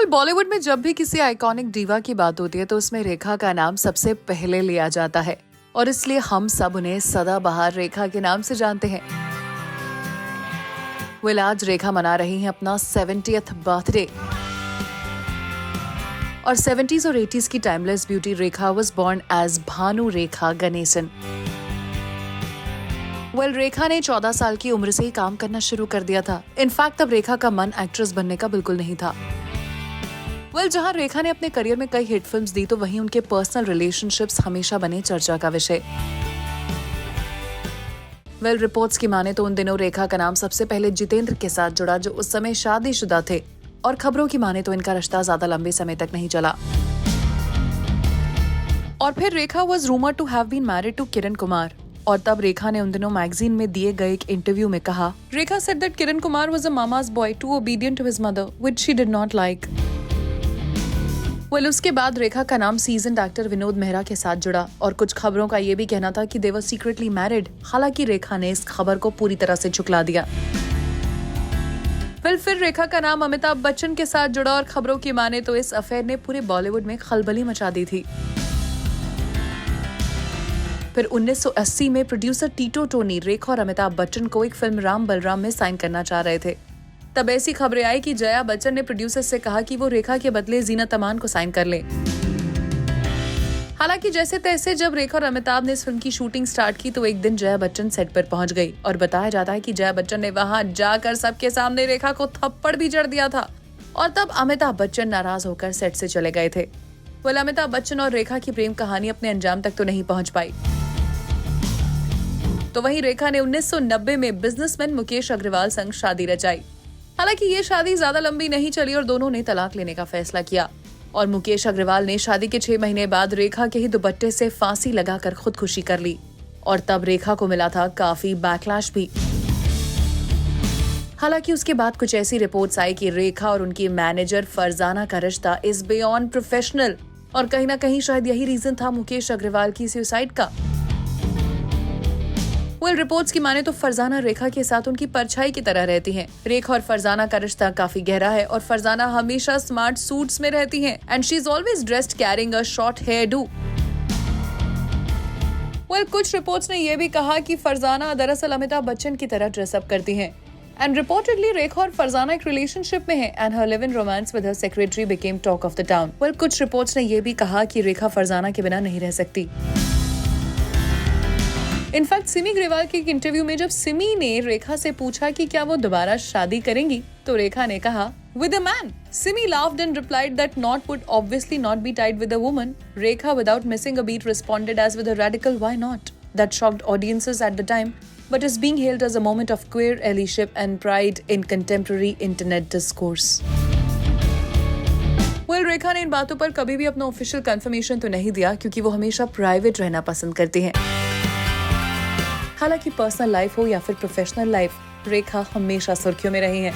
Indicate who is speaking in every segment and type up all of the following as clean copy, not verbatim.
Speaker 1: बॉलीवुड में जब भी किसी आइकॉनिक डीवा की बात होती है तो उसमें रेखा का नाम सबसे पहले लिया जाता है और इसलिए हम सब उन्हें सदाबहार रेखा के नाम से जानते हैं। आज रेखा मना रही हैं अपना 70th बर्थडे और 70s और 80s की timeless beauty Rekha was born as Bhanu Rekha Ganesan. Rekha ने 14 साल की उम्र से ही काम करना शुरू कर दिया था। इनफैक्ट अब रेखा का मन एक्ट्रेस बनने का बिल्कुल नहीं था। जहां रेखा ने अपने करियर में कई हिट फिल्म्स दी तो वहीं उनके पर्सनल रिलेशनशिप्स हमेशा बने चर्चा का विषय। रिपोर्ट्स की माने तो उन दिनों रेखा का नाम सबसे पहले जितेंद्र के साथ जुड़ा जो उस समय शादीशुदा थे और खबरों की माने तो इनका रिश्ता ज्यादा लंबे समय तक नहीं चला। और फिर Rekha was rumoured to have been married to Kiran Kumar और तब रेखा ने उन दिनों मैगजीन में दिए गए एक इंटरव्यू में कहा, Rekha said that Kiran Kumar was a mama's boy too obedient to his mother which she did not like. उसके बाद रेखा का नाम सीजन्ड एक्टर विनोद मेहरा के साथ जुड़ा और कुछ खबरों का ये भी कहना था कि दे वर सीक्रेटली मैरिड। हालांकि रेखा ने इस खबर को पूरी तरह से झुकला दिया। फिर रेखा का नाम अमिताभ बच्चन के साथ जुड़ा और खबरों की माने तो इस अफेयर ने पूरे बॉलीवुड में खलबली मचा दी थी। फिर 1980 में प्रोड्यूसर टीटो टोनी रेखा और अमिताभ बच्चन को एक फिल्म राम बलराम में साइन करना चाह रहे थे। तब ऐसी खबरें आई कि जया बच्चन ने प्रोड्यूसर से कहा कि वो रेखा के बदले जीनत अमान को साइन कर ले। हालांकि जैसे तैसे जब रेखा और अमिताभ ने इस फिल्म की शूटिंग स्टार्ट की तो एक दिन जया बच्चन सेट पर पहुंच गई और बताया जाता है कि जया बच्चन ने वहां जाकर सबके सामने रेखा को थप्पड़ भी जड़ दिया था और तब अमिताभ बच्चन नाराज होकर सेट से चले गए थे। अमिताभ बच्चन और रेखा की प्रेम कहानी अपने अंजाम तक तो नहीं पहुंच पाई। तो वहीं रेखा ने 1990 में बिजनेसमैन मुकेश अग्रवाल संग शादी रचाई। हालांकि ये शादी ज्यादा लंबी नहीं चली और दोनों ने तलाक लेने का फैसला किया और मुकेश अग्रवाल ने शादी के 6 महीने बाद रेखा के ही दुपट्टे से फांसी लगाकर खुदकुशी कर ली और तब रेखा को मिला था काफी बैकलैश भी। हालांकि उसके बाद कुछ ऐसी रिपोर्ट्स आई कि रेखा और उनकी मैनेजर फरजाना का रिश्ता इज बियॉन्ड प्रोफेशनल और कहीं ना कहीं शायद यही रीजन था मुकेश अग्रवाल की सुसाइड का। रिपोर्ट्स की माने तो फरजाना रेखा के साथ उनकी परछाई की तरह रहती हैं। रेखा और फरजाना का रिश्ता काफी गहरा है और फरजाना हमेशा स्मार्ट सूट्स में रहती हैं and she is always dressed carrying a short hairdo. कुछ रिपोर्ट्स ने यह भी कहा कि फरजाना दरअसल अमिताभ बच्चन की तरह ड्रेसअप करती हैं एंड रिपोर्टेडली रेखा और फरजाना एक रिलेशनशिप में है and her live in romance with her secretary became talk of the town. कुछ रिपोर्ट्स ने यह भी कहा कि रेखा फरजाना के बिना नहीं रह सकती। इनफैक्ट सिमी ग्रेवाल के एक इंटरव्यू में जब सिमी ने रेखा से पूछा कि क्या वो दोबारा शादी करेंगी तो रेखा ने कहा with a man. Simi laughed and replied that knot would obviously not be tied with a woman. Rekha, without missing a beat, responded as with a radical why not. That shocked audiences at the time, but is being hailed as a moment of queer allyship and pride in contemporary internet discourse. रेखा ने इन बातों पर कभी भी अपना official confirmation तो नहीं दिया क्योंकि वो हमेशा प्राइवेट रहना पसंद करती हैं। हालांकि पर्सनल लाइफ हो या फिर प्रोफेशनल लाइफ, रेखा हमेशा सुर्खियों में रही हैं।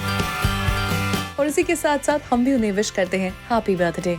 Speaker 1: और इसी के साथ साथ हम भी उन्हें विश करते हैं हैप्पी बर्थडे।